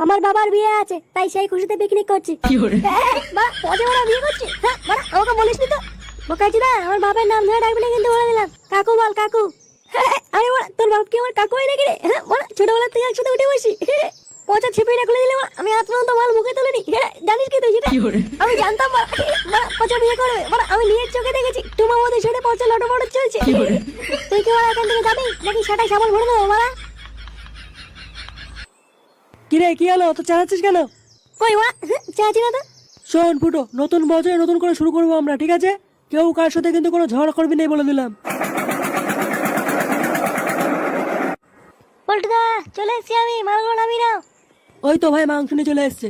আমার বাবার বিয়ে আছে, তাই সেই খুশিতে পিকনিক করছি। বাড়া পচে বড় বিয়ে করছি? হ্যাঁ বাড়া, আমাকে বলিসনি তো। বোকাচ্ছি না, আমার বাবার নাম ধরে ডাকবি না কিন্তু বলে দিলাম। কাকু বল কাকু। আরে বাড়া, তোর বাপ কি আমার কাকু হয় নাকি রে? হ্যাঁ বাড়া, ছোটবেলা থেকে একসাথে উঠে বসি। পচা ছিপিটা খুলে দিলে বাড়া, আমি আজ পর্যন্ত মাল মুখে তুলিনি। জানিস কি তুই সেটা? আমি জানতাম বাড়া, পচা বিয়ে করবে বাড়া। আমি নিজের চোখে দেখেছি তোমার মধ্যে ছেড়ে পচা লটো বড় চলছে। তুই কি বাড়া এখান থেকে যাবি নাকি সেটাই সাবান ভরে দেবো বাড়া? কিরে কি হলো, তো চালাচ্ছিস কেন? কই বাড়া, চাচ্ছি না তো। শোন ফুটো, নতুন বছরে নতুন করে শুরু করবো আমরা, ঠিক আছে? কেউ কার সাথে কিন্তু কোনো ঝগড়া করবি না বলে দিলাম। পল্টুদা চলে এসছি আমি, মালগুলো নামি নাও। ওই তো ভাই মাংস নিয়ে চলে এসছে।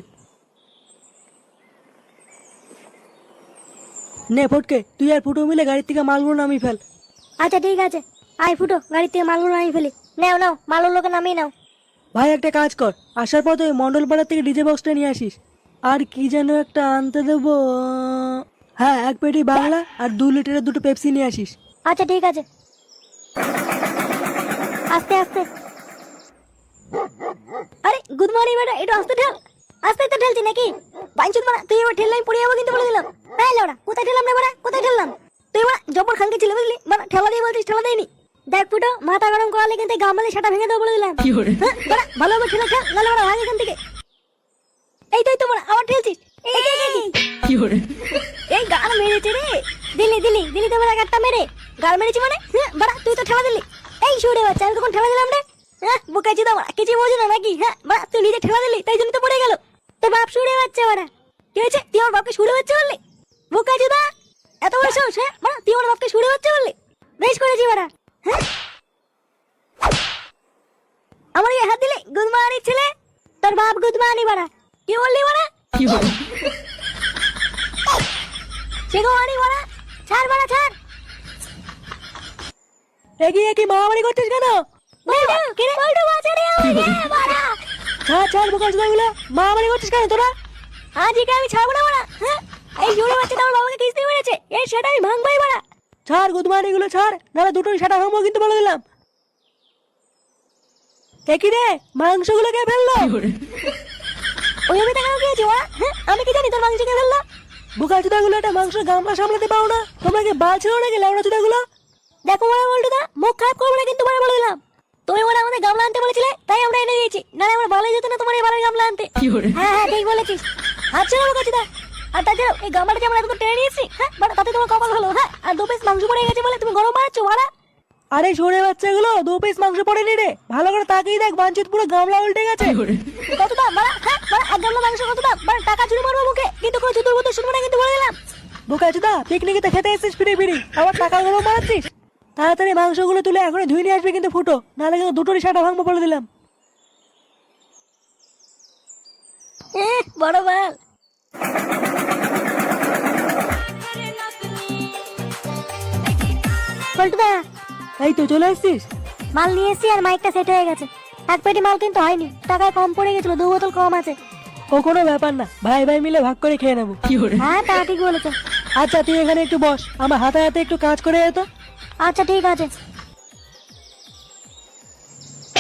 নে ফটকে, তুই আর ফুটো মিলে গাড়ির থেকে মালগুলো নামিয়ে ফেল। আচ্ছা ঠিক আছে, আয় ফুটো, গাড়ির থেকে মালগুলো নামিয়ে ফেলি। নাও নাও, মালগুলোকে নামিয়ে নাও। ভাই একটা কাজ কর, আসার পর তুই মন্ডল পাড়ার থেকে ডিজে বক্সটা নিয়ে আসিস। আর কি যেন একটা আনতে দেবো, হ্যাঁ 1 পেটি বাংলা আর 2 লিটারের 2টো পেপসি নিয়ে আসিস। আচ্ছা ঠিক আছে, আস্তে আস্তে। আরে গুড মর্নিং ম্যাডাম, একটু আস্তে ঠেল। আস্তে তো ঠেলছি নাকি? বাইঞ্চুত মারা, তুই এবার ঠেললাই পড়ে যাবো কিন্তু বলে দিলাম। তাই লোড়া, কোথায় ঠেললাম রে বাড়া, কোথায় ঠেললাম? তুই বাড়া জব্বর খানকে ছিল বুঝলি, বাড়া ঠেলা দিয়ে বলছিস ঠেলা দেয়নি। দেখ ফুটো, মাথা গরম করালে কিন্তু গামলে সেটা ভেঙে দেবো বলে দিলাম। হ্যাঁ বাড়া, ভালোভাবে ঠেলা ঠেল, নাহলে বাড়া ভাগ এখান থেকে। এই তো বাড়া, আবার ঠেলছিস। এই গাল মেরেছে রে। দিলি দিলি দিলি তো বাড়া, একটা মেরে গাল মেরেছি মানে? হ্যাঁ বাড়া, তুই তো ঠেলা দিলি। এই শুরে বাচ্চা, আমি কখন ঠেলা দিলাম রে? হ্যাঁ বোকাচ্ছি তো বাড়া, কিছু বোঝো না নাকি? হ্যাঁ বাড়া, তুই নিজে ঠেলা দিলি, তাই জন্য তো পড়ে গেল। তো বাপ শুরে বাচ্চা বাড়া, কি হয়েছে? তুই আমার বাপকে শুরে বাচ্চা বললি? বোকাচ্ছি দা, এত বড় সাহস? হ্যাঁ বাড়া, তুই আমার বাপকে শুরে বাচ্চা বললি? বেশ করেছি বাড়া। হ্যাঁ আমার গায়ে হাত দিলি, গুদমানি ছেলে। তোর বাপ গুদমানি বাড়া। কি বললি বাড়া? সে গো আনি বাড়া, ছাড় বাড়া ছাড়। এগিয়ে কি মারামারি করছিস কেন? বল্টু, কি রে? বল্টু বাঁচারে আমাকে বাড়া। ছাড় ছাড় বোকা চোদাগুলো, মারামারি করছিস কেন তোরা? আজকে আমি ছাড়বো না বাড়া। হ্যাঁ এই জুড়ে বাচ্চাটা আমার বাবাকে কিস্তি মেরেছে, এই সেটা আমি ভাঙবই বাড়া। ছাড় গুদমানি গুলো ছাড়, নাহলে দুটোই সেটা ভাঙবো কিন্তু বলে দিলাম। একই রে, মাংসগুলো কে ফেললো? ওই আমি টাকা কি আছে বাড়া? হ্যাঁ আমি কি জানি তোর মাংস কে ফেললো? বোকা চোদাগুলো একটা মাংস গামলা সামলাতে পারো না? তোমরা কি বাল ছিল নাকি লেওড়া চোদাগুলো? দেখো বাড়া বল্টুদা, মুখ খারাপ করবো না কিন্তু বাড়া বলে দিলাম। তুমি বাড়া আমাদের গামলা আনতে বলেছিলে, তাই আমরা এনে দিয়েছি, নাহলে আমার ভালোই যেত না তোমার এই বাড়ার গামলা আনতে। হ্যাঁ হ্যাঁ ঠিক বলেছিস। আচ্ছা বোকাচোদা, আর তাছাড়াও এই গামলাটা যে আমরা এত টেনে নিয়েছি, হ্যাঁ বাড়া তাতে তোমার কপাল ভালো। হ্যাঁ আর 2 পিস মাংস পড়ে গেছে বলে তুমি গরম বাড়াচ্ছো বাড়া। আরে সরে বাচ্চাগুলো, 2 পিস মাংস পড়েনি রে, ভালো করে তাকিয়ে দেখ, বাঞ্চিত পুরো গামলা উল্টে গেছে। কত দাম বাড়া? হ্যাঁ বাড়া, এক গামলা মাংস কত দাম বাড়া? টাকা চুরি মারবো মুখে, কিন্তু কোনো চুতুর মতো শুনবো না কিন্তু বলে দিলাম। বোকা চোদা, পিকনিকে তো খেতে এসেছিস ফিরে ফিরে, আবার টাকা গরম মারাচ্ছিস? তাড়াতাড়ি মাংসগুলো তুলে এখনই ধুয়ে নিয়ে আসবে কিন্তু ফুটো, নাহলে কিন্তু দুটোরই সেটা ভাঙবো বলে দিলাম। বড় বাল। পল্টুদা, এই তো চলে এসেছিস। মাল নিয়ে এসেছি আর মাইকটা সেট হয়ে গেছে। 1 পেটি মাল কিন্তু হয়নি, টাকায় কম পড়ে গেছিল, 2 বোতল কম আছে। ও কোনো ব্যাপার না, ভাই ভাই মিলে ভাগ করে খেয়ে নেবো। হ্যাঁ তা ঠিক বলেছো। আচ্ছা তুই এখানে একটু বস, আমার হাতে হাতে একটু কাজ করে যেত। আচ্ছা ঠিক আছে।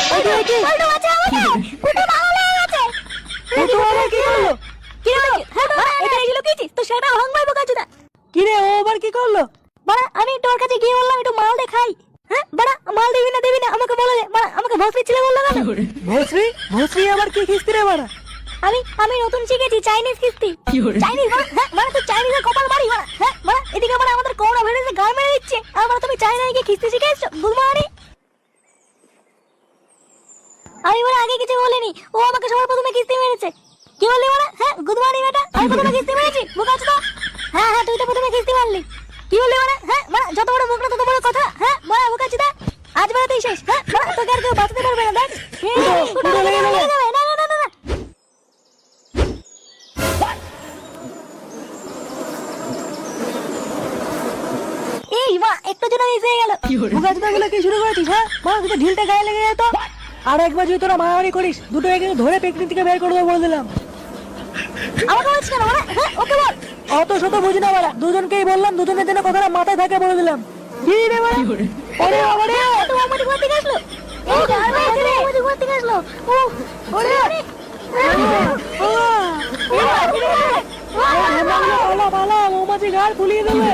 পল্টু বাঁচা আমাকে, ফুটো পাগল হয়ে গেছে। ফুটো আবার কি করলো? কি রে? হ্যাঁ বাড়া, এখানে এগুলো কি তো সেটা ভাঙবাই বোকাচোদা। কি রে, ও আবার কি করলো? বাড়া আমি তোর কাছে গিয়ে বললাম একটু মাল দে খাই। হ্যাঁ বাড়া, মাল দিবি না আমাকে বলে দে বাড়া, আমাকে ভস্রী ছেলে বললো কেন? ভস্রী? ভস্রী আবার কি কিস্তি রে বাড়া? আমি নতুন শিখেছি চাইনিজ কিস্তি। চাইনিজ বাড়া? হ্যাঁ বাড়া, তুই চাইনিজের কপাল মারি বাড়া। হ্যাঁ বাড়া, এদিকে বাড়া আমাদের করোনা ভাইরাসে গাল মেরে দিচ্ছে, আর বাড়া তুমি চাইনায় গিয়ে কিস্তি শিখে এসছো? গুলমারি, আমি বাড়া আগে কিছু বলিনি, ও আমাকে সবার প্রথমে কিস্তি মেরেছে। কি বললি বাড়া? হ্যাঁ গুলমারি বেটা, আমি প্রথমে কিস্তি মেরেছি বোকাচোদা? হ্যাঁ হ্যাঁ তুই তো প্রথমে কিস্তি মারলি। কি বললি বাড়া? হ্যাঁ বাড়া, যত বড় মুখ না তত বড় কথা। হ্যাঁ বাড়া বোকাচোদা, আজ বাড়াতেই শেষ। হ্যাঁ বাড়া, তোকে আর কেউ বাঁচাতে পারবে না। দেখ না না না না না। এই মা, একটু জন্য মিস হয়ে গেল। বোকা চোদাগুলো কি শুরু করেছিস? হ্যাঁ মা, তুই তো ঢিলটা গায়ে লেগে যেত। আর একবার যদি তোরা মারামারি করিস, দুটোকে কিন্তু ধরে পিকনিক থেকে বের করে দেবো বলে দিলাম। আমাকে বলছিস কেন বাড়া? হ্যাঁ ওকে বল। অত শত বুঝি না বাড়া, দুজনকেই বললাম, দুজনের জন্য কথাটা মাথায় থাকে বলে দিলাম। কি রে বাড়া? ওরে বাবা রে, তো আমাদের ঘর থেকে আসলো। এই গাল মেরেছে রে, আমাদের ঘর থেকে আসলো। ও ওরে পালা পালা, মৌমাছি ঘাড় ফুলিয়ে দেবে।